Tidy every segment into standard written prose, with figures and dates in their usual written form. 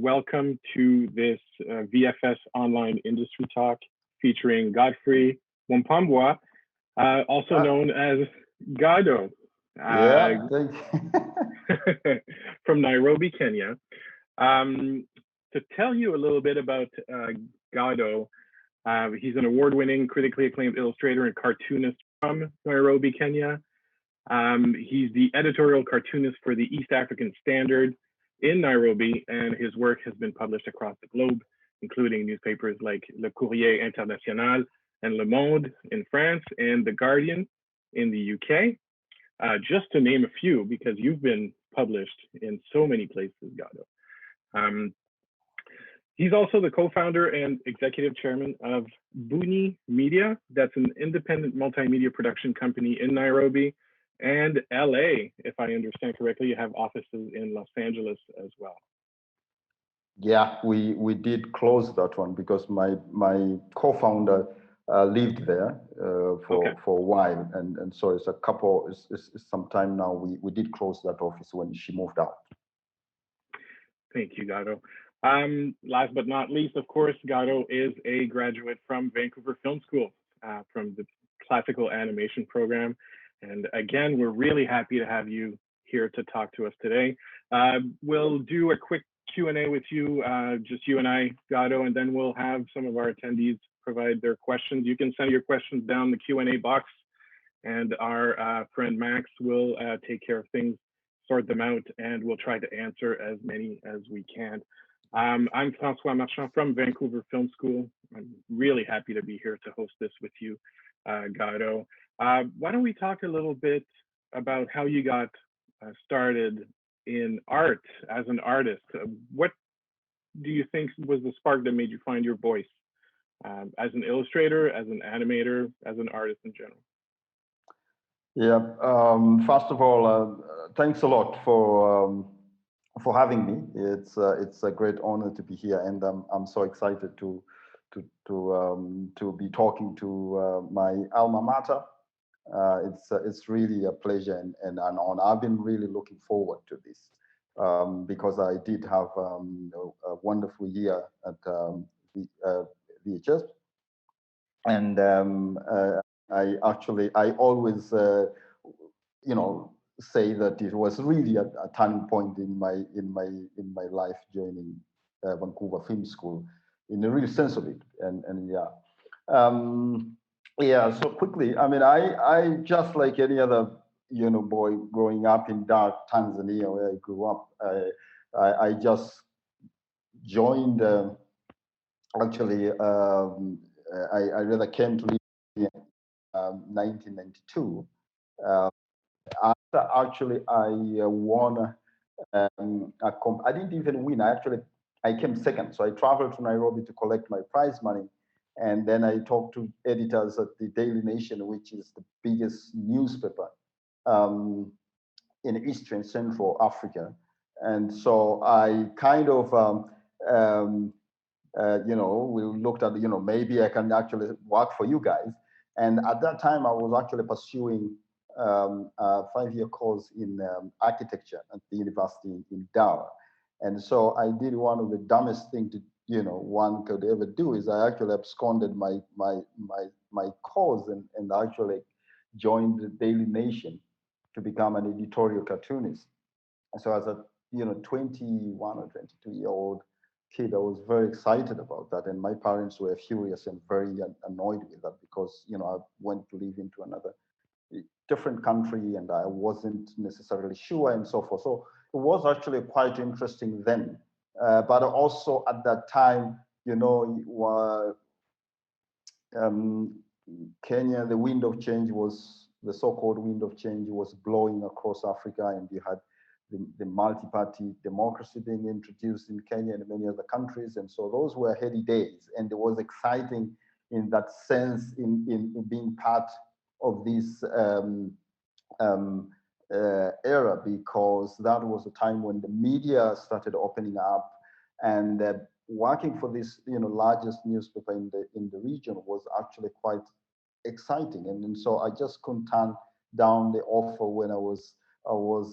welcome to this VFS Online Industry Talk featuring Godfrey Mwampembwa, also known as Gado. Yeah, thank you. From Nairobi, Kenya. To tell you a little bit about Gado, he's an award-winning, critically acclaimed illustrator and cartoonist from Nairobi, Kenya. He's the editorial cartoonist for the East African Standard in Nairobi, and his work has been published across the globe, including newspapers like Le Courrier International and Le Monde in France and The Guardian in the UK, just to name a few, because you've been published in so many places, Gado. He's also the co-founder and executive chairman of Buni Media. That's an independent multimedia production company in Nairobi and LA. If I understand correctly, you have offices in Los Angeles as well. Yeah, we did close that one because my co-founder lived there for a while, and so it's some time now. We did close that office when she moved out. Thank you, Gado. Last but not least, of course, Gado is a graduate from Vancouver Film School, from the classical animation program. And again, we're really happy to have you here to talk to us today. We'll do a quick Q&A with you, just you and I, Gado, and then we'll have some of our attendees provide their questions. You can send your questions down the Q&A box, and our friend Max will take care of things, sort them out, and we'll try to answer as many as we can. I'm François Marchand from Vancouver Film School. I'm really happy to be here to host this with you, Gado. Why don't we talk a little bit about how you got started in art as an artist? What do you think was the spark that made you find your voice as an illustrator, as an animator, as an artist in general? Yeah, first of all, thanks a lot for having me. It's a great honor to be here, and I'm so excited to be talking to my alma mater. It's really a pleasure and an honor. I've been really looking forward to this because I did have a wonderful year at VHS, and I always say that it was really a turning point in my life joining Vancouver Film School, in the real sense of it, and yeah. Yeah, so quickly, I mean, I just like any other, boy growing up in dark Tanzania where I grew up, I just joined, actually, I rather came to live in 1992. After actually I won, I didn't even win, I came second. So I traveled to Nairobi to collect my prize money. And then I talked to editors at the Daily Nation, which is the biggest newspaper in Eastern Central Africa. And so I kind of, we looked at, maybe I can actually work for you guys. And at that time, I was actually pursuing a 5-year course in architecture at the university in Dar. And so I did one of the dumbest things to one could ever do is I actually absconded my course and actually joined the Daily Nation to become an editorial cartoonist. So as a 21 or 22-year-old kid, I was very excited about that, and my parents were furious and very annoyed with that because I went to live into another different country and I wasn't necessarily sure and so forth. So it was actually quite interesting then. But also at that time, Kenya, the wind of change was, the so-called wind of change was blowing across Africa, and you had the multi-party democracy being introduced in Kenya and many other countries. And so those were heady days, and it was exciting in that sense in being part of this era, because that was a time when the media started opening up, and working for this largest newspaper in the region was actually quite exciting. And so I just couldn't turn down the offer when I was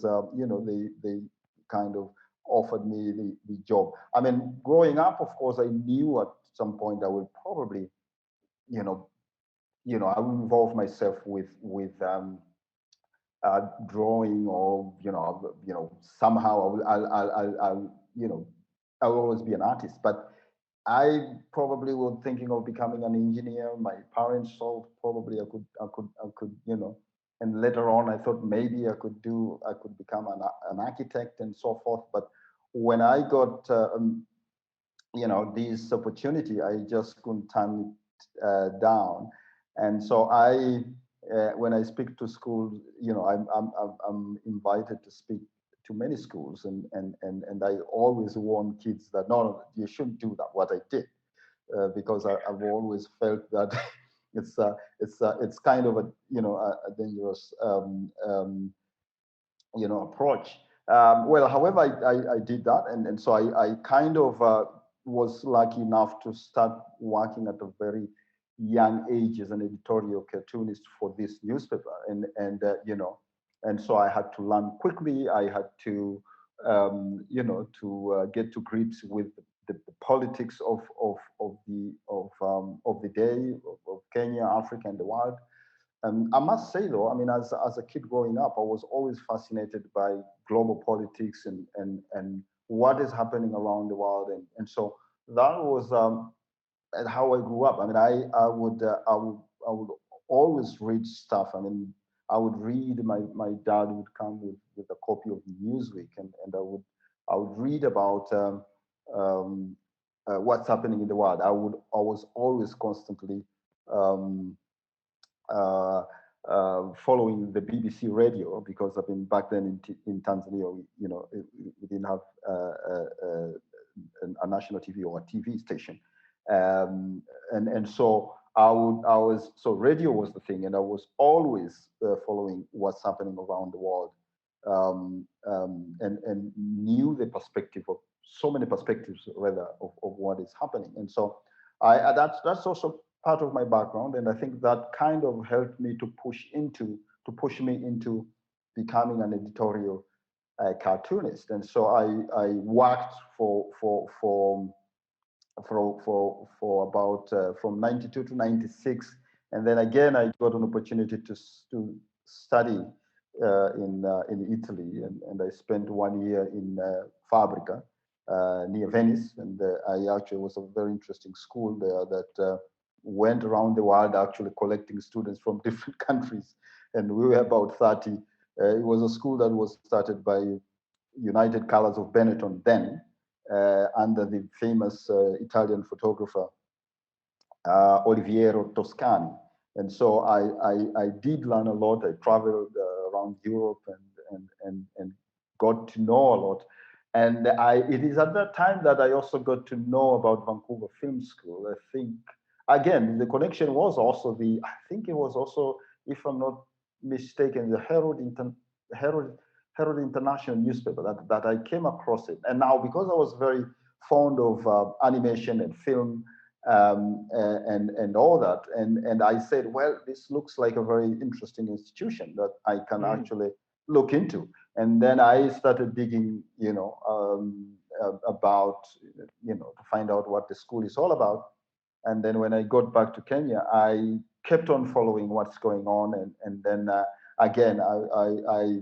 the kind of offered me the job. I mean, growing up, of course, I knew at some point I would probably, you know, I will involve myself with drawing, or somehow I will always be an artist. But I probably was thinking of becoming an engineer. My parents thought probably I could, and later on I thought maybe I could become an architect and so forth. But when I got this opportunity, I just couldn't turn it down. And so when I speak to schools, I'm invited to speak to many schools, and I always warn kids that no, you shouldn't do that. What I did, because I've always felt that it's kind of a dangerous approach. Well, however, I did that, and so I kind of was lucky enough to start working at a very young age as an editorial cartoonist for this newspaper, and so I had to learn quickly. I had to get to grips with the politics of the day, of Kenya, Africa, and the world. I must say, though, I mean, as a kid growing up, I was always fascinated by global politics and what is happening around the world, and so that was how I grew up. I mean, I would always read stuff. I mean, I would read. My dad would come with a copy of Newsweek, and I would read about what's happening in the world. I was always constantly following the BBC radio, because I mean, back then in Tanzania, we didn't have a national TV or a TV station, and so so radio was the thing, and I was always following what's happening around the world, and knew the perspective of so many perspectives, rather, of what is happening, and so that's also part of my background, and I think that kind of helped me to push me into becoming an editorial cartoonist. And so I worked for about from 92 to 96, and then again I got an opportunity to study in Italy, and I spent 1 year in Fabrica near Venice, and I actually was a very interesting school there that went around the world actually collecting students from different countries, and we were about 30. It was a school that was started by United Colors of Benetton then, under the famous Italian photographer Oliviero Toscani. And so I did learn a lot. I traveled around Europe and got to know a lot. And it is at that time that I also got to know about Vancouver Film School. I think, again, the connection was also I think it was also, if I'm not mistaken, the Herald International newspaper that I came across it. And now, because I was very fond of animation and film and all that, and I said, well, this looks like a very interesting institution that I can actually look into. And then I started digging, about, to find out what the school is all about. And then when I got back to Kenya, I kept on following what's going on. And then again, I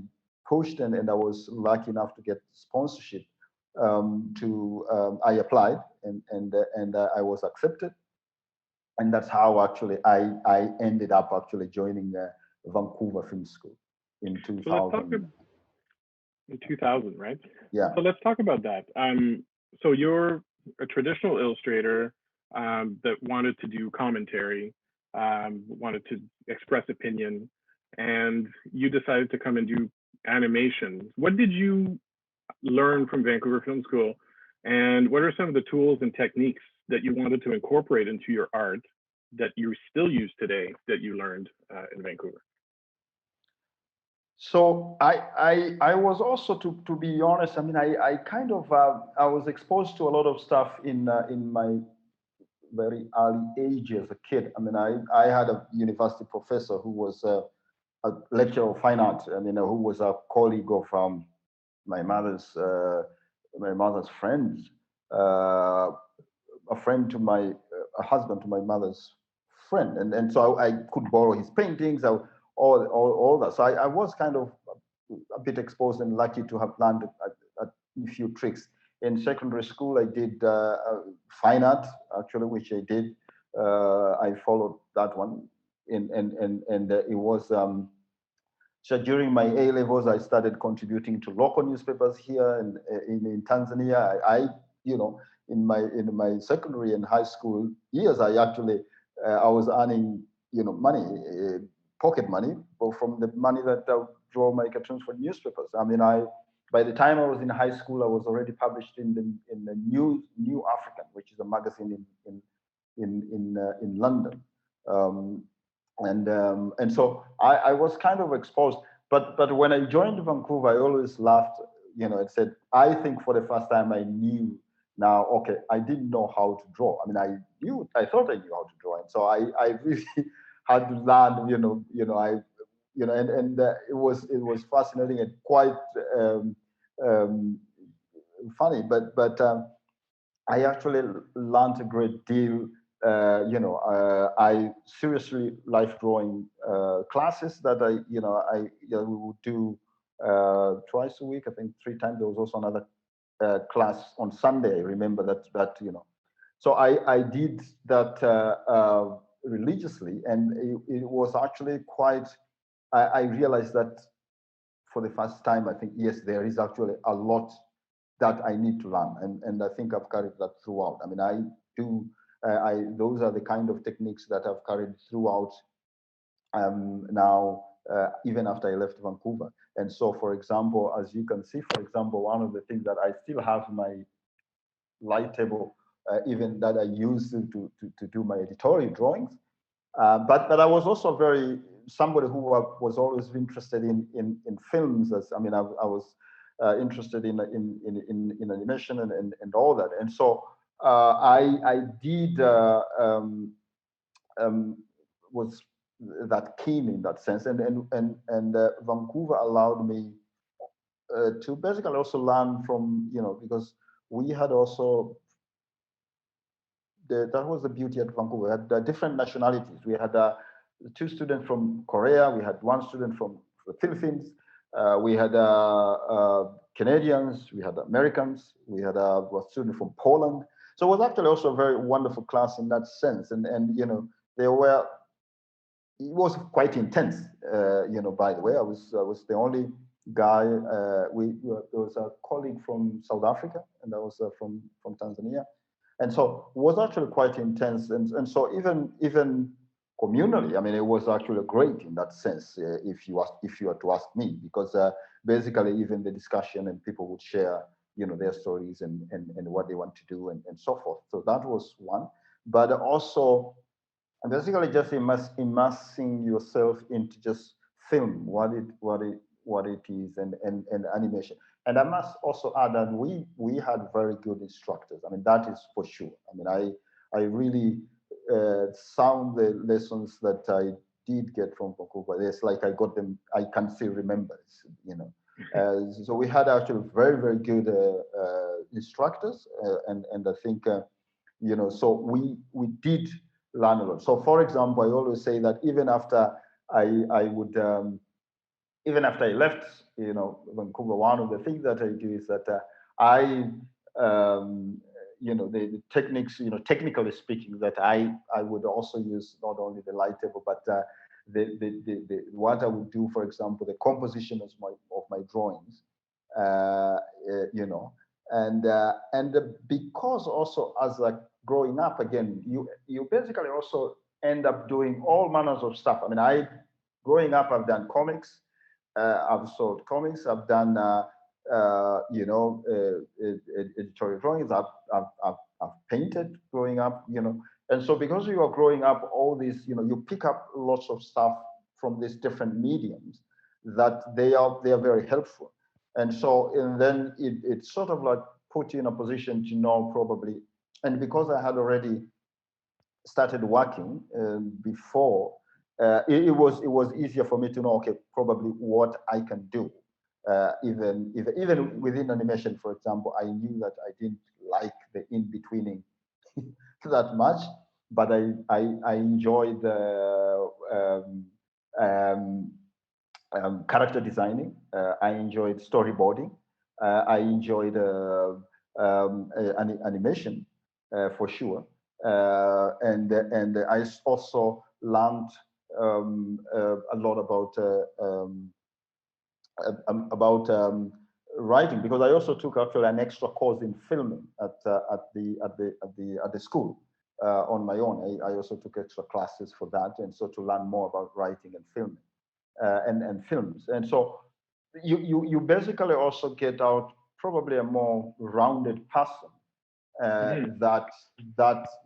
pushed, and I was lucky enough to get sponsorship. I applied, and I was accepted. And that's how actually I ended up actually joining Vancouver Film School in 2000. In 2000, right? Yeah. So let's talk about that. So you're a traditional illustrator that wanted to do commentary, wanted to express opinion, and you decided to come and do animation. What did you learn from Vancouver Film School, and what are some of the tools and techniques that you wanted to incorporate into your art that you still use today that you learned in Vancouver? So I was also, to be honest, I mean, I kind of I was exposed to a lot of stuff in my very early age as a kid. I mean, I had a university professor who was a lecturer of fine art, who was a colleague of my mother's mother's friends, a friend to my a husband to my mother's friend, and so I could borrow his paintings, all that. So I was kind of a bit exposed and lucky to have learned a few tricks. In secondary school, I did fine art, actually, which I did. I followed that one, and it was. So during my A levels, I started contributing to local newspapers here in Tanzania. You know, in my secondary and high school years, I was earning, money, pocket money, from the money that I draw my cartoons for newspapers. I mean, by the time I was in high school, I was already published in the New African, which is a magazine in London. Um, and so I was kind of exposed. But when I joined Vancouver, I always laughed, and said, I think for the first time I knew now, okay, I didn't know how to draw. I mean, I thought I knew how to draw. And so I really had to learn, it was fascinating and quite um, funny, but I actually learned a great deal. I seriously life drawing classes that we would do twice a week. I think 3 times. There was also another class on Sunday. I remember that. So I did that religiously, and it was actually quite. I realized that for the first time, I think, yes, there is actually a lot that I need to learn, and I think I've carried that throughout. I mean, I do. Those are the kind of techniques that I've carried throughout now, even after I left Vancouver. And so, for example, as you can see, for example, one of the things that I still have my light table, even that I use to do my editorial drawings. But I was also somebody who was always interested in films. As I mean, I was interested in animation and all that. And so I did was that keen in that sense, and Vancouver allowed me to basically also learn from, because we had also that was the beauty at Vancouver. We had different nationalities. We had 2 students from Korea. We had 1 student from the Philippines. We had Canadians. We had Americans. We had a student from Poland. So it was actually also a very wonderful class in that sense. And it was quite intense. By the way, I was the only guy. There was a colleague from South Africa, and that was from Tanzania. And so it was actually quite intense. And so even communally, I mean, it was actually great in that sense, if you were to ask me, because basically even the discussion and people would share, their stories and what they want to do and so forth. So that was one. But also basically just immersing yourself into just film, what it is, and animation. And I must also add that we had very good instructors. I mean, that is for sure. I mean, I really sound the lessons that I did get from Vancouver. It's like I got them. I can still remember. So we had actually very, very good instructors, and I think so we did learn a lot. So, for example, I always say that even after even after I left, Vancouver, one of the things that I do is that the techniques, technically speaking, that I would also use not only the light table, but what I would do, for example, the composition of my drawings, and because also as like growing up again, you basically also end up doing all manners of stuff. I mean, growing up, I've done comics. I've sold comics. I've done, editorial drawings. I've painted growing up, And so because you are growing up, all these, you pick up lots of stuff from these different mediums that they are very helpful. And so, and then it sort of like put you in a position to know probably, and because I had already started working before, it was easier for me to know, okay, probably what I can do. Even within animation, for example, I knew that I didn't like the in-betweening that much, but I enjoyed character designing. I enjoyed storyboarding. I enjoyed animation for sure, and I also learned a lot about writing, because I also took actually an extra course in filming at the school on my own. I also took extra classes for that, and so to learn more about writing and filming and films. And so you basically also get out probably a more rounded person that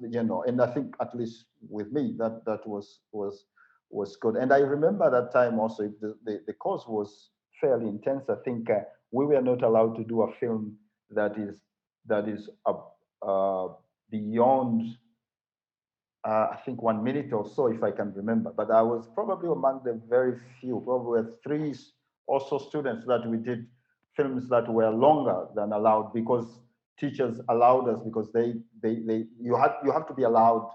and I think at least with me that was good. And I remember that time also the course was fairly intense. I think we were not allowed to do a film that is beyond I think 1 minute or so, if I can remember. But I was probably among the very few, probably three also students that we did films that were longer than allowed, because teachers allowed us, because you have to be allowed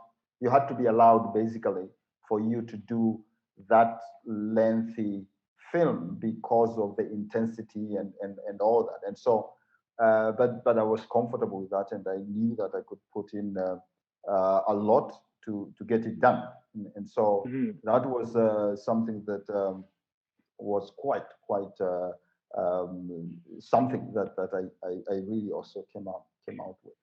basically for you to do that lengthy film because of the intensity and all that. And so but I was comfortable with that, and I knew that I could put in a lot to get it done. And so that was something that was quite something that I really also came out with.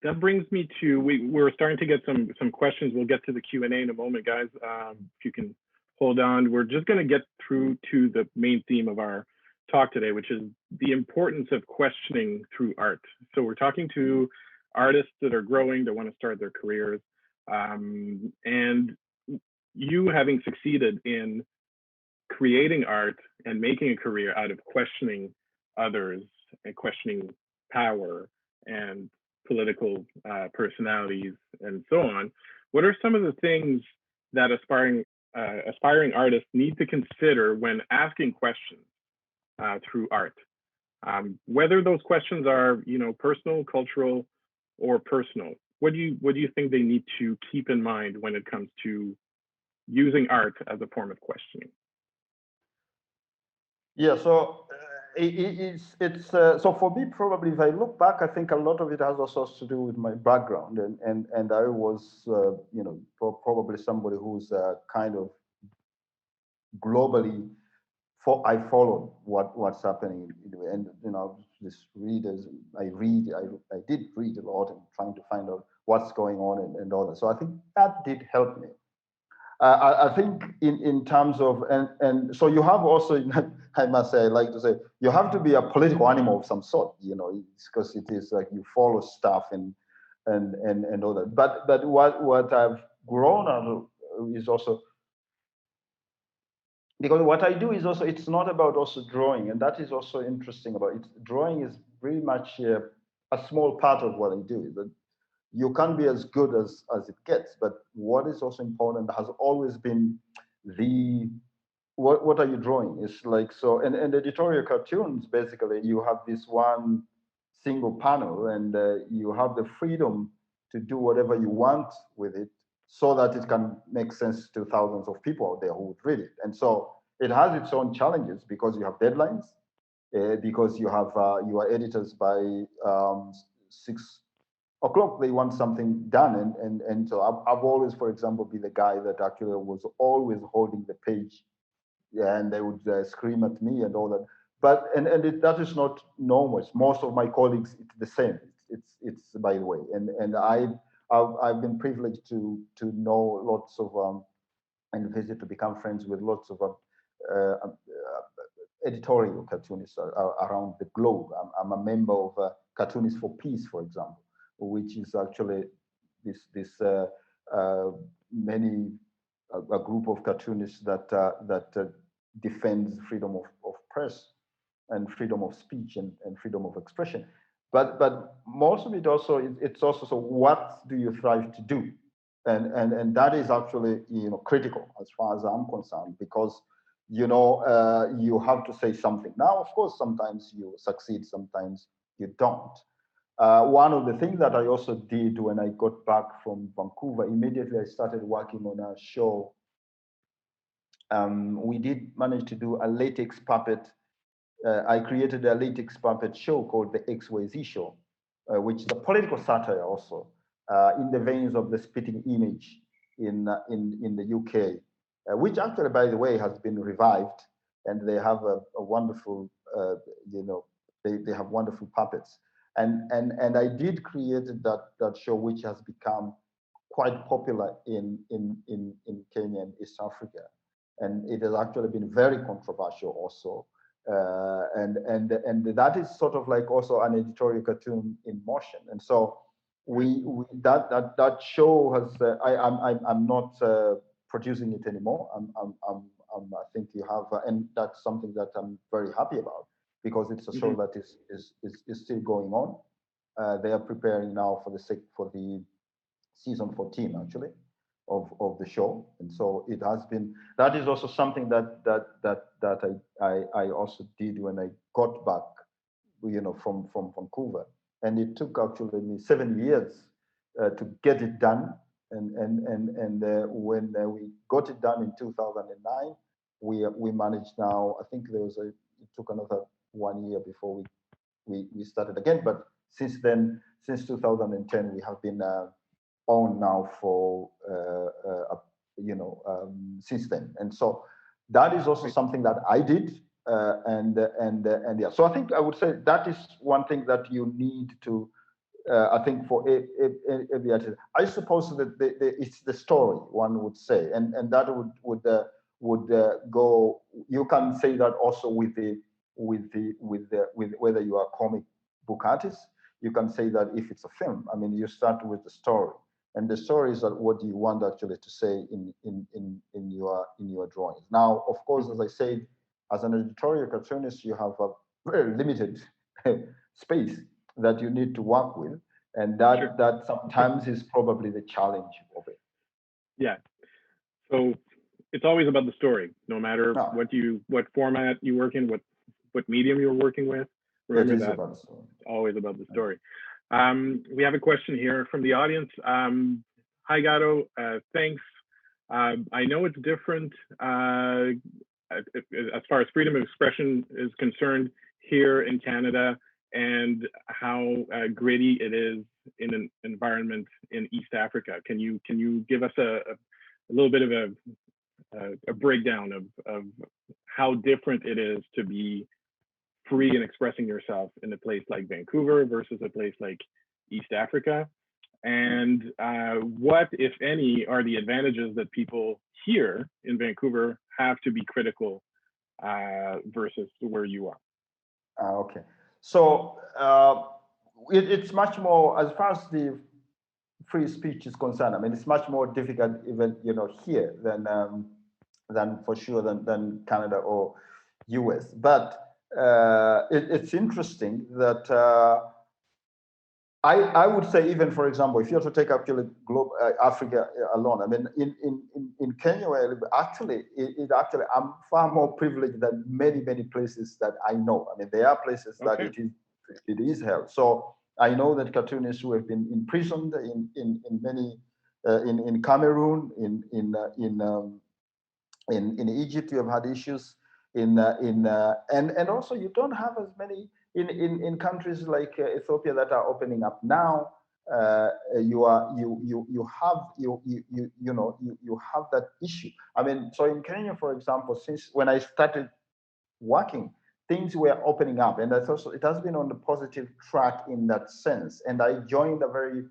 That brings me to, we're starting to get some questions. We'll get to the Q&A in a moment, guys. If you can hold on, we're just going to get through to the main theme of our talk today, which is the importance of questioning through art. So we're talking to artists that are growing, that want to start their careers, and you having succeeded in creating art and making a career out of questioning others and questioning power and political personalities and so on. What are some of the things that aspiring artists need to consider when asking questions through art? Whether those questions are, personal, cultural, or personal. What do you think they need to keep in mind when it comes to using art as a form of questioning? Yeah, so it's so for me, probably if I look back, I think a lot of it has also to do with my background, and I was probably somebody who's kind of globally I followed what's happening, and this readers I did read a lot and trying to find out what's going on and all that. So I think that did help me. I think in terms of and so you have also, I must say, I like to say, you have to be a political animal of some sort, because it is like you follow stuff and all that. But what I've grown out of is also, because what I do is also, it's not about also drawing, and that is also interesting about it. Drawing is very much a small part of what I do. That you can't be as good as it gets, but what is also important has always been what are you drawing? It's like, so, and editorial cartoons, basically, you have this one single panel, and you have the freedom to do whatever you want with it, so that it can make sense to thousands of people out there who would read it. And so it has its own challenges, because you have deadlines, because you have your editors by 6 o'clock, they want something done. And so I've always, for example, been the guy that actually was always holding the page, and they would scream at me and all that. But that is not normal. Most of my colleagues, it's the same. It's by the way, and I've been privileged to know lots of and visit to become friends with lots of editorial cartoonists around the globe. I'm a member of Cartoonists for Peace, for example, which is actually this a group of cartoonists that defends freedom of press and freedom of speech and freedom of expression. But most of it also, it's also, so what do you thrive to do? And that is actually critical as far as I'm concerned, because you have to say something. Now, of course, sometimes you succeed, sometimes you don't. One of the things that I also did when I got back from Vancouver, immediately I started working on a show. We did manage to do a latex puppet. I created a latex puppet show called the XYZ Show, which is a political satire also, in the veins of the Spitting Image in the UK, which actually, by the way, has been revived, and they have a wonderful, they have wonderful puppets. And I did create that show, which has become quite popular in Kenya and East Africa, and it has actually been very controversial also. And that is sort of like also an editorial cartoon in motion. And so that show has I'm not producing it anymore. I think you have, and that's something that I'm very happy about, because it's a show that is still going on. They are preparing now for the season 14 actually of the show, and so it has been. That is also something that I also did when I got back, from Vancouver, and it took actually me 7 years to get it done. And when we got it done in 2009, we managed now. I think it took another 1 year before we started again. But since then, since 2010, we have been on now for since then. And so that is also something that I did. And yeah, so I think I would say that is one thing that you need to. I think for every artist, I suppose that it's the story, one would say, and that would go. You can say that also with whether you are a comic book artist. You can say that if it's a film. I mean, you start with the story, and the story is that what you want actually to say in your drawings. Now, of course, as I said, as an editorial cartoonist, you have a very limited space that you need to work with, and that sometimes is probably the challenge of it. Yeah. So it's always about the story, no matter what format you work in, what medium you're working with. Remember that it's always about the story. We have a question here from the audience. Hi, Gado. Thanks. I know it's different as far as freedom of expression is concerned here in Canada, and how gritty it is in an environment in East Africa. Can you give us a little bit of a breakdown of how different it is to be free and expressing yourself in a place like Vancouver versus a place like East Africa? And what, if any, are the advantages that people here in Vancouver have to be critical versus where you are? Okay. So it's much more, as far as the free speech is concerned. I mean, it's much more difficult even here than for sure than Canada or US. But it's interesting that I would say, even for example, if you have to take actually Africa alone, I mean, in Kenya, where I live, actually, I'm far more privileged than many places that I know. I mean, there are places that it is held. So I know that cartoonists who have been imprisoned in many in Cameroon, in Egypt, you have had issues and also you don't have as many in countries like Ethiopia that are opening up now. You have that issue. I mean, so in Kenya, for example, since when I started working, things were opening up, and that's also, it has been on the positive track in that sense. And I joined a very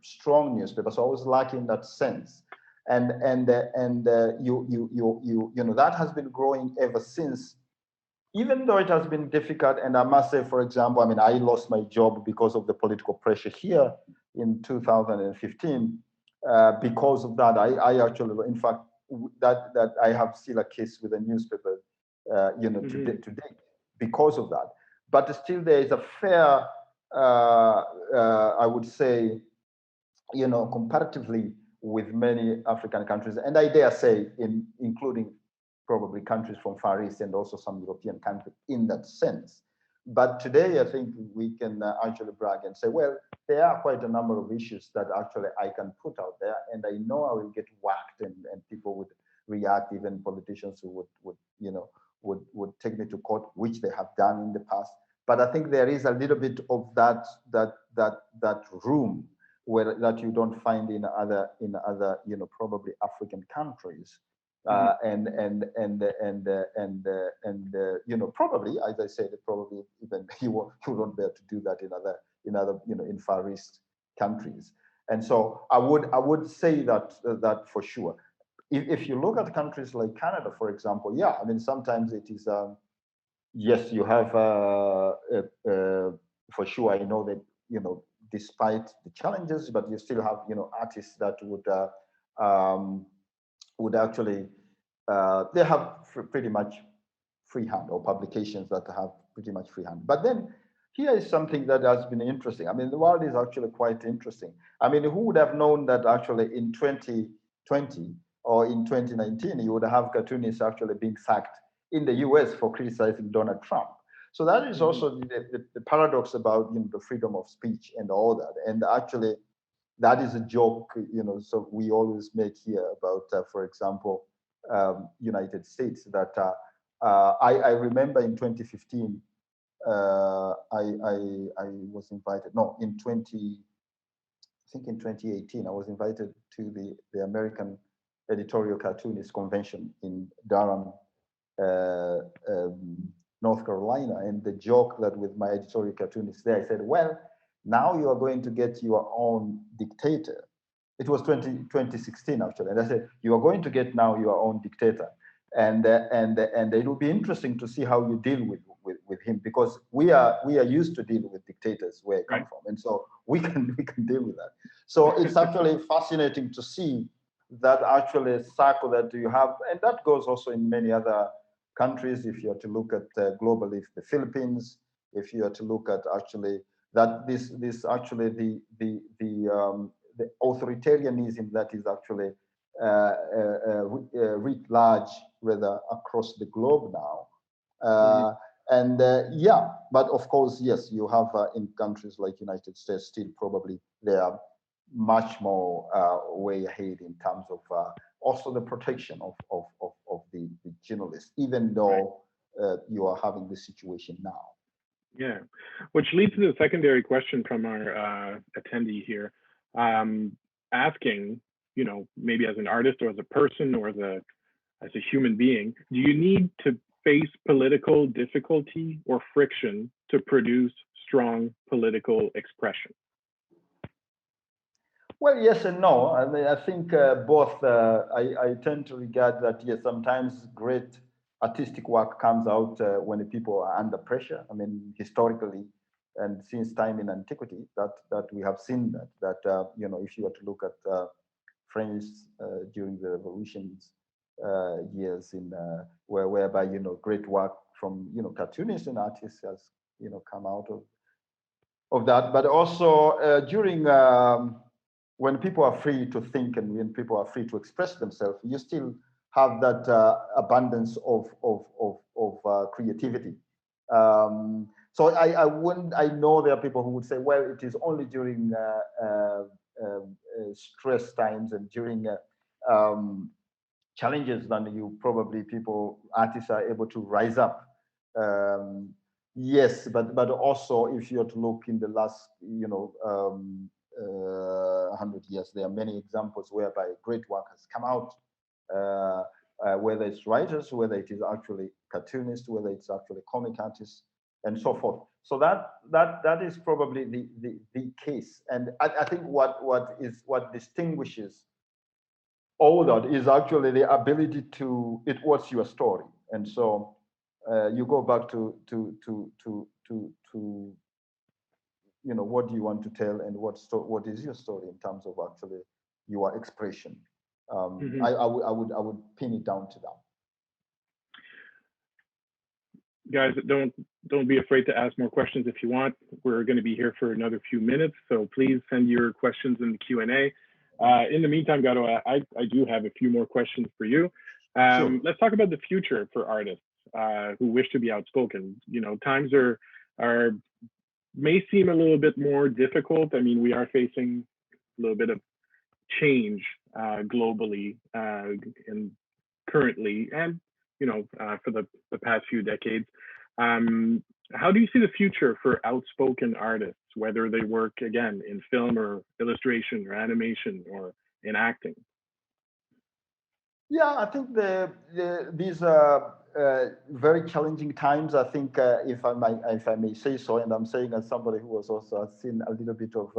strong newspaper, so I was lucky in that sense. And that has been growing ever since, even though it has been difficult. And I must say, for example, I mean, I lost my job because of the political pressure here in 2015. Because of that, I actually, in fact, that I have still a case with a newspaper, today because of that. But still, there is a fair, I would say, comparatively with many African countries, and I dare say, including probably countries from Far East and also some European countries in that sense. But today, I think we can actually brag and say, well, there are quite a number of issues that actually I can put out there, and I know I will get whacked, and people would react, even politicians who would take me to court, which they have done in the past. But I think there is a little bit of that room that you don't find in other probably African countries. Probably, as I said, probably even you won't be able to do that in Far East countries. And so I would say that for sure. If you look at countries like Canada, for example, yeah, I mean, sometimes it is, yes, you have, for sure, I know that, despite the challenges, but you still have, artists that would actually, they have pretty much free hand, or publications that have pretty much free hand. But then here is something that has been interesting. I mean, the world is actually quite interesting. I mean, who would have known that actually in 2020 or in 2019, you would have cartoonists actually being sacked in the US for criticizing Donald Trump? So that is also the paradox about the freedom of speech and all that. And actually, that is a joke, so we always make here about, for example, United States, that I remember in 2015, I was invited, no, in 2018, I was invited to the American Editorial Cartoonist Convention in Durham, North Carolina. And the joke that with my editorial cartoonist there, I said, well, now you are going to get your own dictator. It was 2016, actually. And I said, you are going to get now your own dictator. And it will be interesting to see how you deal with him, because we are used to dealing with dictators where I come from. And so we can deal with that. So it's actually fascinating to see that actually cycle that you have. And that goes also in many other countries. If you are to look at globally, the Philippines, if you are to look at actually that this actually the authoritarianism that is actually writ large rather across the globe now. Yeah, but of course, yes, you have in countries like United States still probably they are much more way ahead in terms of also the protection of the journalists, even though you are having this situation now. Yeah, which leads to the secondary question from our attendee here, asking, maybe as an artist or as a person or as a human being, do you need to face political difficulty or friction to produce strong political expression? Well, yes and no. I mean, I think both. I tend to regard that, yes, sometimes great artistic work comes out when the people are under pressure. I mean, historically, and since time in antiquity, that we have seen that if you were to look at France during the revolutions years in whereby great work from cartoonists and artists has come out of that, but also during when people are free to think and when people are free to express themselves, you still have that abundance of creativity. So I know there are people who would say, well, it is only during stress times and during challenges that artists are able to rise up. Yes, but also if you are to look in the last 100 years, there are many examples whereby great work has come out, whether it's writers, whether it is actually cartoonists, whether it's actually comic artists, and so forth. So that is probably the case. And I think what distinguishes all that is actually the ability to what's your story. And so you go back to what do you want to tell, and what is your story in terms of actually your expression. I would pin it down to that. Guys, don't be afraid to ask more questions if you want. We're going to be here for another few minutes, so please send your questions in the Q&A. In the meantime, Gado, I do have a few more questions for you. Sure. Let's talk about the future for artists who wish to be outspoken. You know, times are may seem a little bit more difficult. I mean, we are facing a little bit of change globally and currently, and for the past few decades. How do you see the future for outspoken artists, whether they work again in film or illustration or animation or in acting? Yeah, I think these are very challenging times. I think if I may say so, and I'm saying as somebody who has also seen a little bit of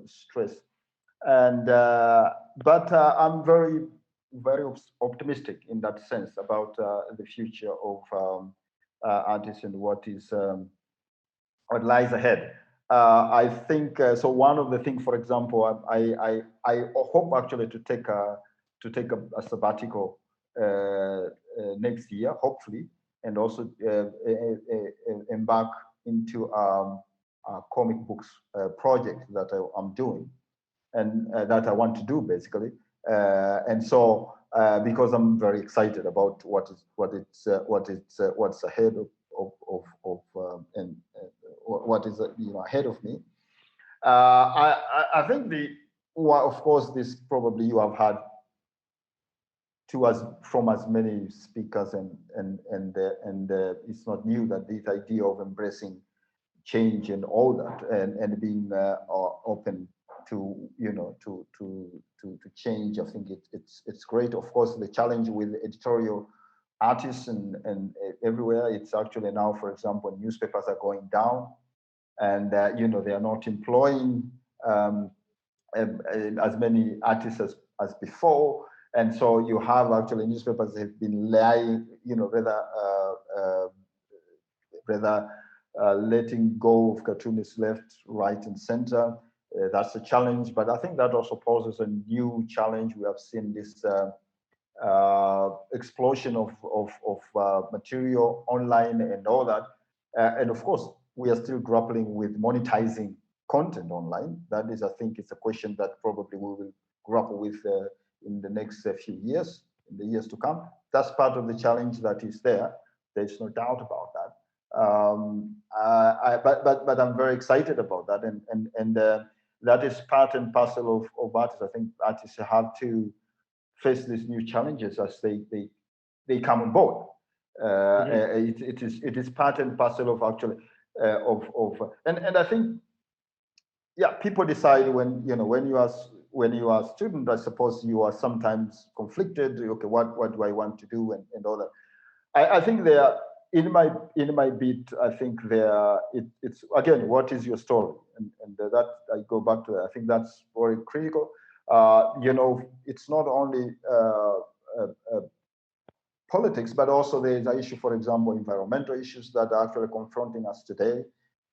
stress, and but I'm very optimistic in that sense about the future of artists and what lies ahead. I think so. One of the things, for example, I hope actually to take a sabbatical next year, hopefully, and also embark into a comic books project that I'm doing and that I want to do basically. And so because I'm very excited about what's ahead and what is ahead of me. I think of course this probably you have had from as many speakers and it's not new that this idea of embracing change and all that and being open to to change. I think it's great. Of course, the challenge with editorial artists and everywhere, it's actually now, for example, newspapers are going down, and they are not employing as many artists as before, and so you have actually newspapers have been lying, rather letting go of cartoonists left, right, and center. That's a challenge, but I think that also poses a new challenge. We have seen this explosion of material online and all that, and of course, we are still grappling with monetizing content online. That is, I think, it's a question that probably we will grapple with in the next few years, in the years to come. That's part of the challenge that is there. There's no doubt about that. But I'm very excited about that, and that is part and parcel of artists. I think artists have to face these new challenges as they come on board. It is part and parcel of actually and I think people decide when you are a student. I suppose you are sometimes conflicted. Okay, what do I want to do and all that. I think they are. In my bit, I think it's again, what is your story, and that I go back to that. I think that's very critical. It's not only politics, but also there's an issue, for example, environmental issues that are actually confronting us today.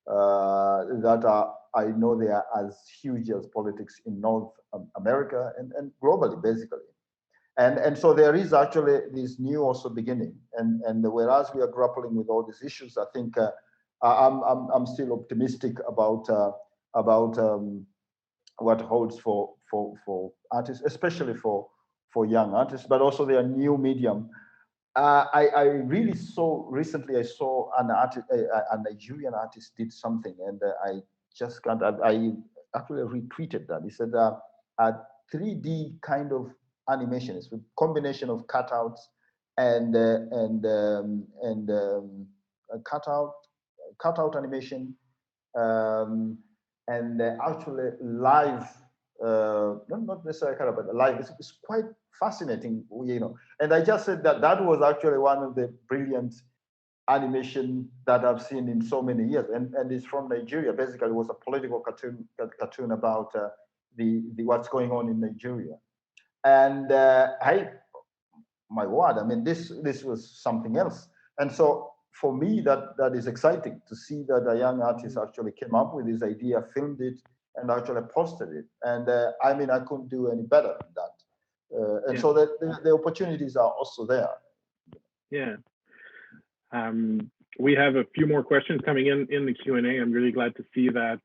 I know they are as huge as politics in North America and globally, basically. And so there is actually this new also beginning, and whereas we are grappling with all these issues, I think I'm still optimistic about what holds for artists, especially for young artists, but also their new medium. I really saw recently. I saw a Nigerian artist did something, and I just can't. I actually retweeted that. He said a 3D kind of animation. It's a combination of cutouts and cutout animation and actually live. Not necessarily cutout, but live. It's quite fascinating, And I just said that was actually one of the brilliant animation that I've seen in so many years, and it's from Nigeria. Basically, it was a political cartoon about the what's going on in Nigeria. And my word, I mean, this was something else. And so for me, that is exciting to see that a young artist actually came up with this idea, filmed it, and actually posted it. And I mean, I couldn't do any better than that. And so the opportunities are also there. Yeah. We have a few more questions coming in the Q&A. I'm really glad to see that.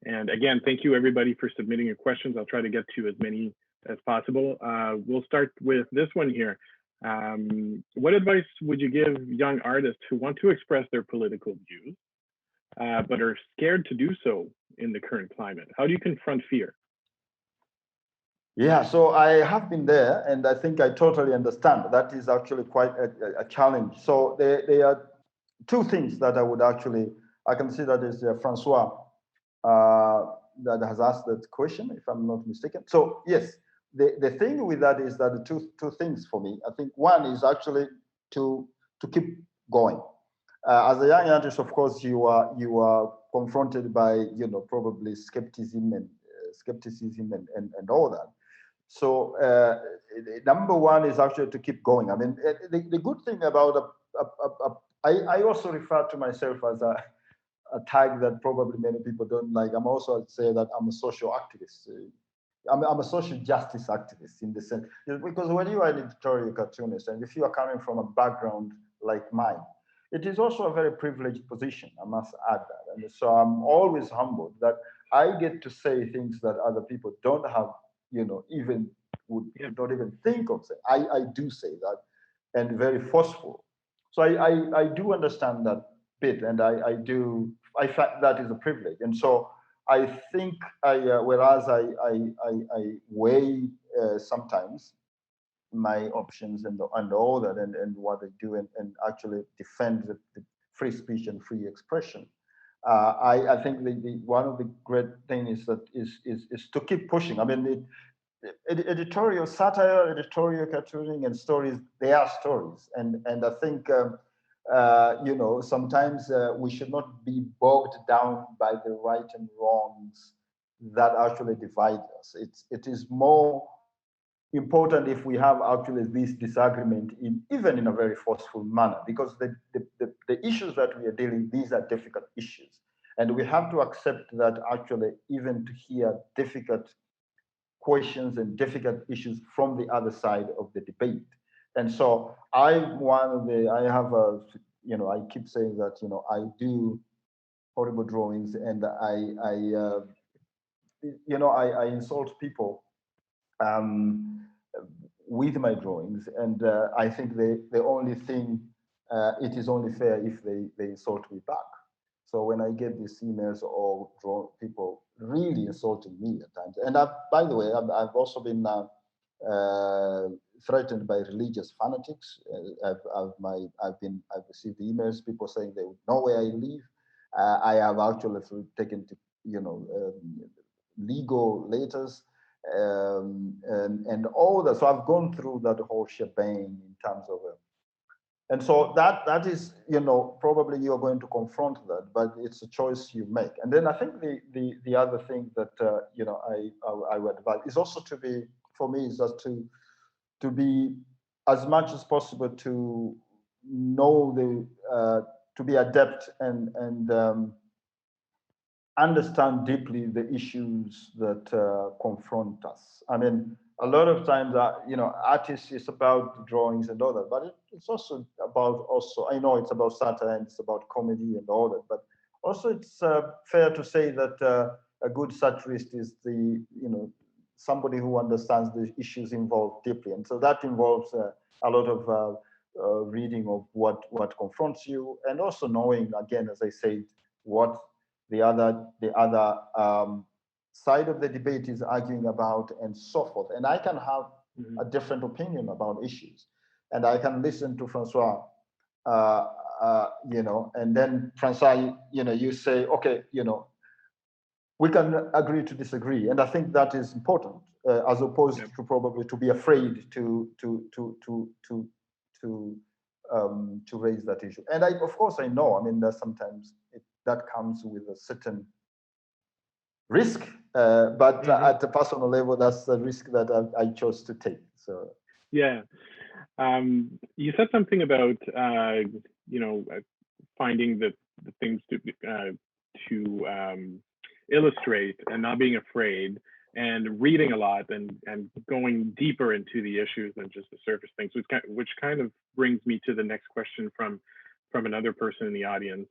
And again, thank you everybody for submitting your questions. I'll try to get to as many as possible. We'll start with this one here. What advice would you give young artists who want to express their political views, but are scared to do so in the current climate? How do you confront fear? Yeah, so I have been there, and I think I totally understand. That is actually quite a challenge. So there are two things that I can see that is Francois that has asked that question, if I'm not mistaken. So yes, the thing with that is that the two things for me. I think one is actually to keep going. As a young artist, of course, you are confronted by probably skepticism and all that. So number one is actually to keep going. I mean, the good thing about I also refer to myself as a tag that probably many people don't like. I'm also say that I'm a social activist. I'm a social justice activist in the sense, because when you are an editorial cartoonist, and if you are coming from a background like mine, it is also a very privileged position, I must add that. And so I'm always humbled that I get to say things that other people don't have, even would not even think of saying. I do say that, and very forceful. So I do understand that bit, and I find that is a privilege. And so I think whereas I weigh sometimes my options and all that and what I do and actually defend the free speech and free expression. I think the one of the great things is to keep pushing. I mean, editorial satire, editorial cartooning, and stories, they are stories, and I think sometimes we should not be bogged down by the right and wrongs that actually divide us. It is more important if we have actually this disagreement even in a very forceful manner, because the issues that we are dealing, these are difficult issues, and we have to accept that actually even to hear difficult questions and difficult issues from the other side of the debate. And so I keep saying that I do horrible drawings, and I insult people with my drawings, and I think the only thing it is only fair if they insult me back. So when I get these emails or people really insulting me at times, and by the way, I've also been threatened by religious fanatics. I've received emails, people saying they would know where I live. I have actually taken to legal letters and all that. So I've gone through that whole shebang in terms of and so that is, probably you're going to confront that, but it's a choice you make. And then I think the other thing that I would advise is also to be, for me, is just to be as much as possible to know to be adept and understand deeply the issues that confront us. I mean, a lot of times, artists is about drawings and all that, but it's also about I know it's about satire and it's about comedy and all that, but also it's fair to say that a good satirist is somebody who understands the issues involved deeply, and so that involves a lot of reading of what confronts you, and also knowing, again, as I said, what the other side of the debate is arguing about, and so forth. And I can have a different opinion about issues, and I can listen to Francois, and then Francois, you say, okay, we can agree to disagree, and I think that is important, as opposed to probably to be afraid to raise that issue. And of course, I know. I mean, that sometimes that comes with a certain risk, but at the personal level, that's the risk that I chose to take. So yeah, you said something about finding the things to illustrate and not being afraid, and reading a lot and going deeper into the issues than just the surface things, which kind of brings me to the next question from another person in the audience.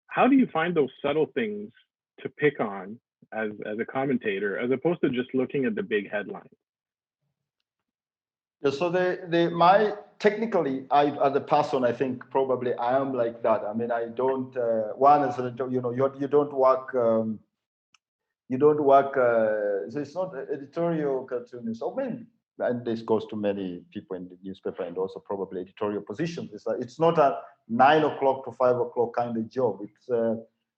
How do you find those subtle things to pick on as a commentator, as opposed to just looking at the big headlines? Yeah, so my technically, I as a person, I think probably I am like that. I mean, I don't one is you don't work so it's not editorial cartoonist. Or maybe, and this goes to many people in the newspaper and also probably editorial positions. It's not a 9 o'clock to 5 o'clock kind of job.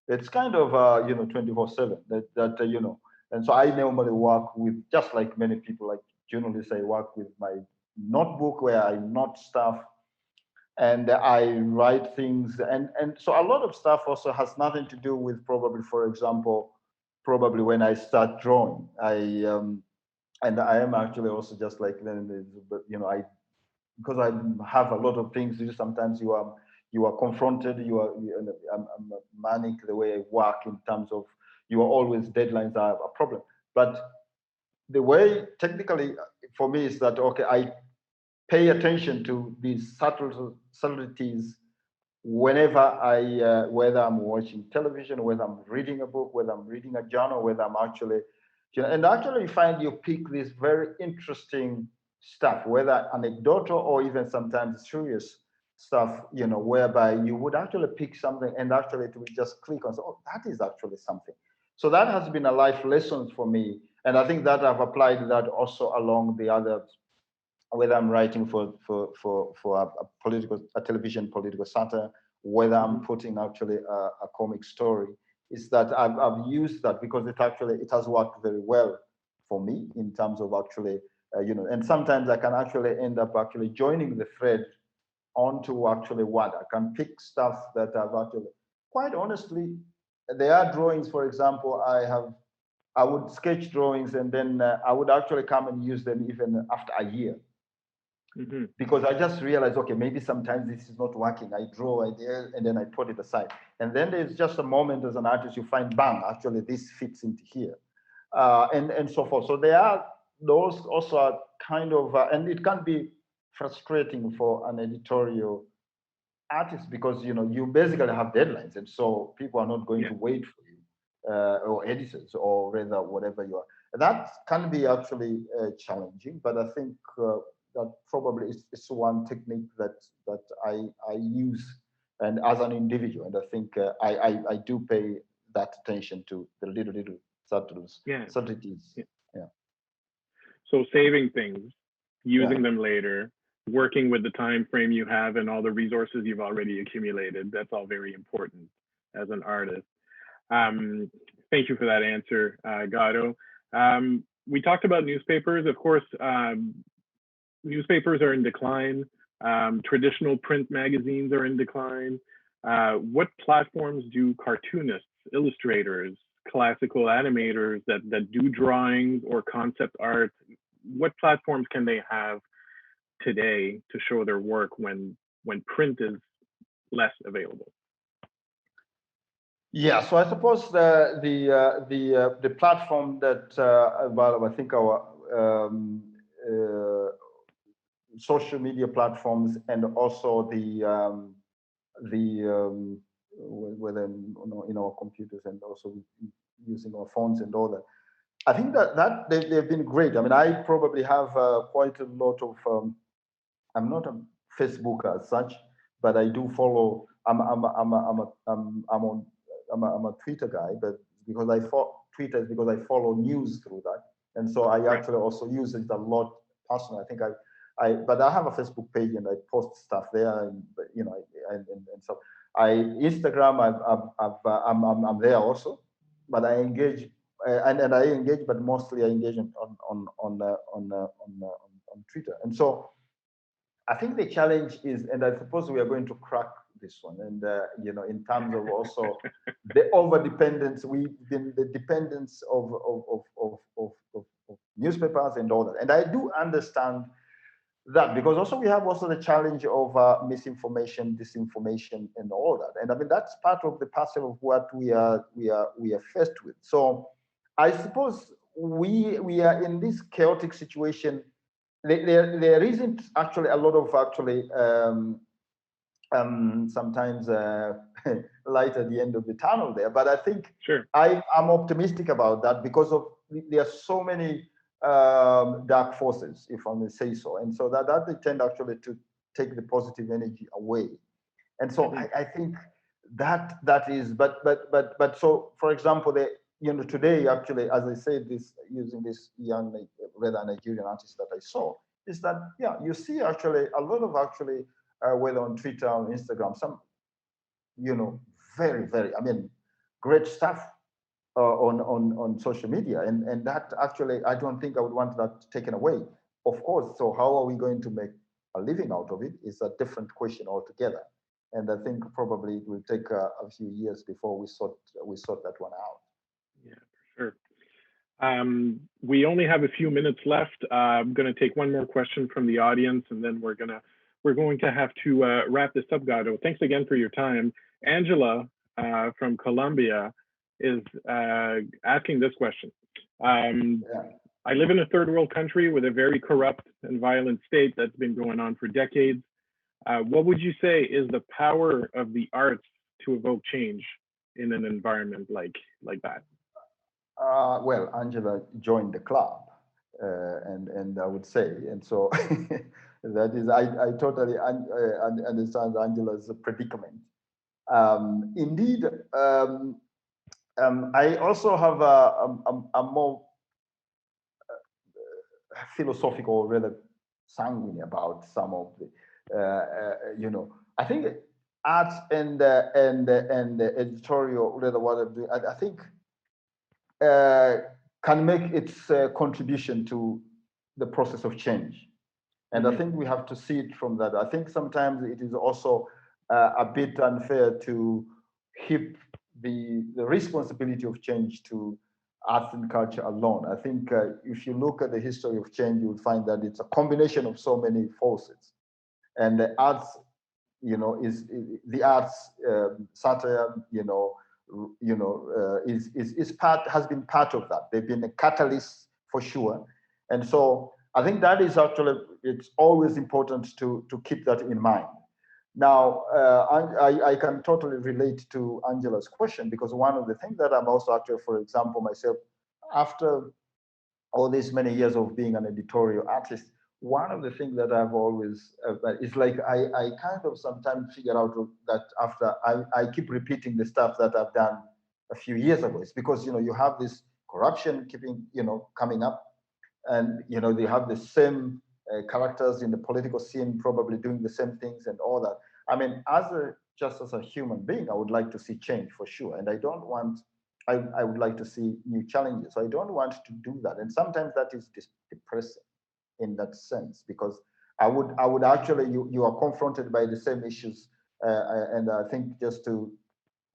It's kind of 24/7. And so I normally work with, just like many people, like journalists. I work with my notebook where I note stuff and I write things, and so a lot of stuff also has nothing to do with, probably, for example, probably when I start drawing, and I am actually also just like then, but I, because I have a lot of things to do. Sometimes you are confronted. I'm manic the way I work, in terms of you are always, deadlines are a problem. But the way technically for me is that, okay, I pay attention to these subtleties whenever whether I'm watching television, whether I'm reading a book, whether I'm reading a journal, whether I'm actually, and actually you find you pick this very interesting stuff, whether anecdotal or even sometimes serious stuff, whereby you would actually pick something and actually it will just click on, oh, that is actually something. So that has been a life lesson for me. And I think that I've applied that also along the other, whether I'm writing for a television political satire, whether I'm putting actually a comic story, is that I've used that because it has worked very well for me in terms of actually and sometimes I can actually end up actually joining the thread onto actually what I can pick stuff that I've actually, quite honestly, there are drawings, for example, I would sketch drawings and then I would actually come and use them even after a year. Mm-hmm. Because I just realized, okay, maybe sometimes this is not working. I draw ideas and then I put it aside. And then there's just a moment as an artist, you find, bang, actually this fits into here. And so forth. So there are those also are kind of, and it can be frustrating for an editorial artist because, you basically have deadlines. And so people are not going to wait for you, or editors, or rather whatever you are. That can be actually challenging, but I think that probably is one technique that I use, and as an individual, and I think I do pay that attention to the little subtleties. Yeah. So saving things, using them later, working with the time frame you have and all the resources you've already accumulated. That's all very important as an artist. Thank you for that answer, Gado. We talked about newspapers. Of course, newspapers are in decline. Traditional print magazines are in decline. What platforms do cartoonists, illustrators, classical animators that do drawings or concept art, what platforms can they have today to show their work when print is less available? Yeah, so I suppose the platform that well, I think our social media platforms, and also whether in our computers and also using our phones and all that. I think that they've been great. I mean, I probably have quite a lot of. I'm not a Facebooker as such, but I do follow. I'm a Twitter guy, but because Twitter is because I follow news through that, and so I actually also use it a lot personally. I think but I have a Facebook page and I post stuff there, and so Instagram. I'm there also, but I engage. And I engage, but mostly I engage on Twitter. And so I think the challenge is, and I suppose we are going to crack this one, and in terms of also the over dependence, the dependence of newspapers and all that. And I do understand that, because also we have also the challenge of misinformation, disinformation, and all that. And I mean, that's part of the parcel of what we are faced with. So I suppose we are in this chaotic situation. There isn't actually a lot of sometimes light at the end of the tunnel there. But I think I'm optimistic about that, because there are so many dark forces, if I may say so. And so that they tend actually to take the positive energy away. And so I think that is, but so, for example, today, actually, as I said, this using this young, rather Nigerian artist that I saw, is that, yeah, you see actually a lot of actually, whether on Twitter or Instagram, some, very, very, I mean, great stuff on social media. And that actually, I don't think I would want that taken away. Of course, so how are we going to make a living out of it is a different question altogether. And I think probably it will take a few years before we sort that one out. Yeah, for sure. We only have a few minutes left. I'm going to take one more question from the audience, and then we're going to have to wrap this up, Gado. Thanks again for your time. Angela from Colombia is asking this question. I live in a third world country with a very corrupt and violent state that's been going on for decades. What would you say is the power of the arts to evoke change in an environment like that? Well, Angela joined the club, and I would say, and so that is, I totally understand Angela's predicament. Indeed, I also have a more philosophical, rather sanguine about some of the, I think art and editorial, rather what I'm doing, I think can make its contribution to the process of change. And I think we have to see it from that. I think sometimes it is also a bit unfair to heap the responsibility of change to arts and culture alone. I think if you look at the history of change, you will find that it's a combination of so many forces. And the arts, is the arts, satire, has been part of that. They've been a catalyst for sure. And so I think that is actually, it's always important to keep that in mind. Now, I can totally relate to Angela's question, because one of the things that I'm also actually, for example, myself, after all these many years of being an editorial artist, one of the things that I've always, is like, I kind of sometimes figure out that after I keep repeating the stuff that I've done a few years ago. It's because, you have this corruption keeping, coming up, and, they have the same characters in the political scene probably doing the same things and all that. I mean, just as a human being, I would like to see change for sure. And I don't want, I would like to see new challenges. So I don't want to do that. And sometimes that is depressing in that sense, because I would actually, you are confronted by the same issues. And I think just to,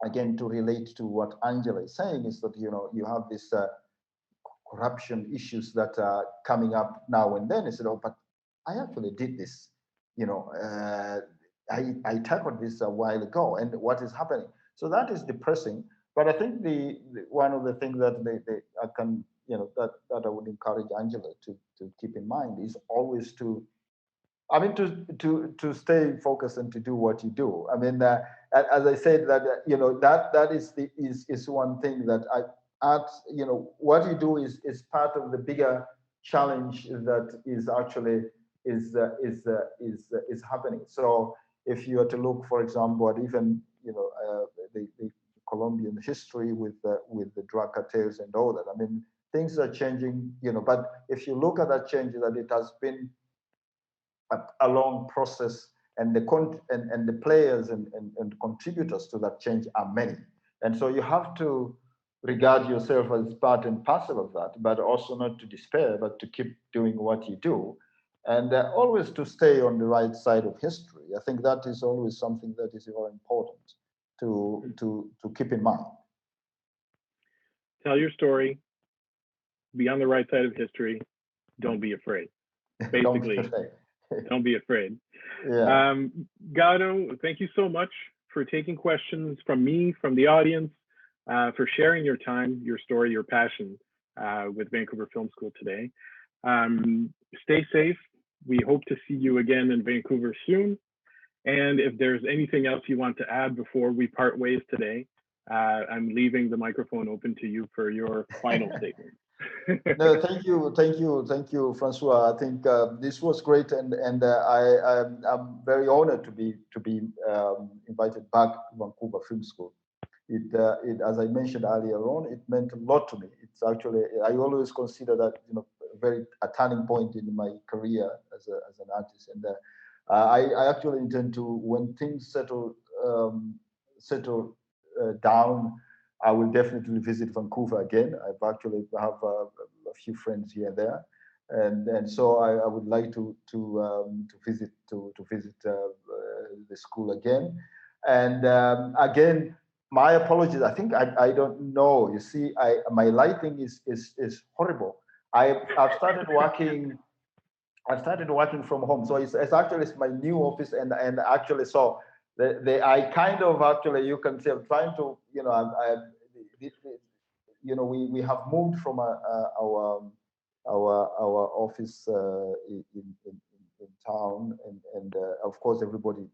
again, to relate to what Angela is saying is that, you have this corruption issues that are coming up now and then. I said, oh, but I actually did this, I tackled this a while ago, and what is happening? So that is depressing. But I think the one of the things that I can, that I would encourage Angela to keep in mind is always to stay focused and to do what you do. I mean, as I said, that that is one thing that what you do is part of the bigger challenge that is actually is happening. So if you are to look, for example, at even the Colombian history with the drug cartels and all that, I mean, things are changing, but if you look at that change, that it has been a long process, and the players and contributors to that change are many. And so you have to regard yourself as part and parcel of that, but also not to despair, but to keep doing what you do, and always to stay on the right side of history. I think that is always something that is very important to keep in mind. Tell your story, be on the right side of history, don't be afraid. Basically, don't be afraid. Yeah. Gado, thank you so much for taking questions from me, from the audience, for sharing your time, your story, your passion with Vancouver Film School today. Stay safe. We hope to see you again in Vancouver soon. And if there's anything else you want to add before we part ways today, I'm leaving the microphone open to you for your final statement. No, thank you, Francois. I think this was great, and I'm very honored to be invited back to Vancouver Film School. It as I mentioned earlier on, it meant a lot to me. It's actually, I always consider that a turning point in my career as an artist, and I actually intend to, when things settle down, I will definitely visit Vancouver again. I have a few friends here and there, and so I would like to visit the school again, and again. My apologies. I think I don't know. You see, my lighting is horrible. I've started working. I started working from home, so it's actually my new office, and actually, so I kind of actually, you can say, I'm trying to, we have moved from our office in town, and of course everybody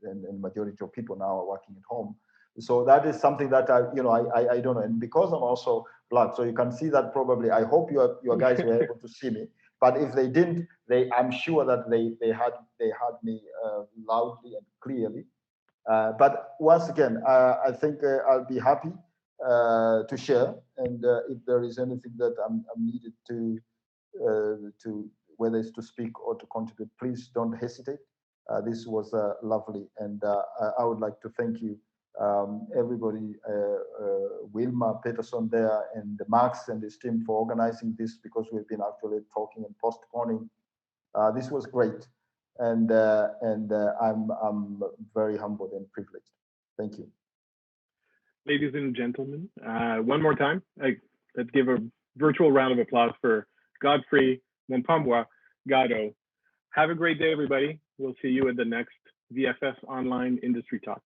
and majority of people now are working at home. So that is something that I don't know, and because I'm also black, so you can see that probably. I hope your guys were able to see me, but if they didn't, I'm sure that they had me loudly and clearly. But once again, I think I'll be happy to share, and if there is anything that I'm needed to whether it's to speak or to contribute, please don't hesitate. This was lovely, and I would like to thank you, everybody, Wilma Peterson there, and Max and his team for organizing this, because we've been actually talking and postponing. This was great, and I'm very humbled and privileged. Thank you. Ladies and gentlemen, one more time, let's give a virtual round of applause for Godfrey, Mwampembwa, Gado. Have a great day, everybody. We'll see you at the next VFS Online Industry Talk.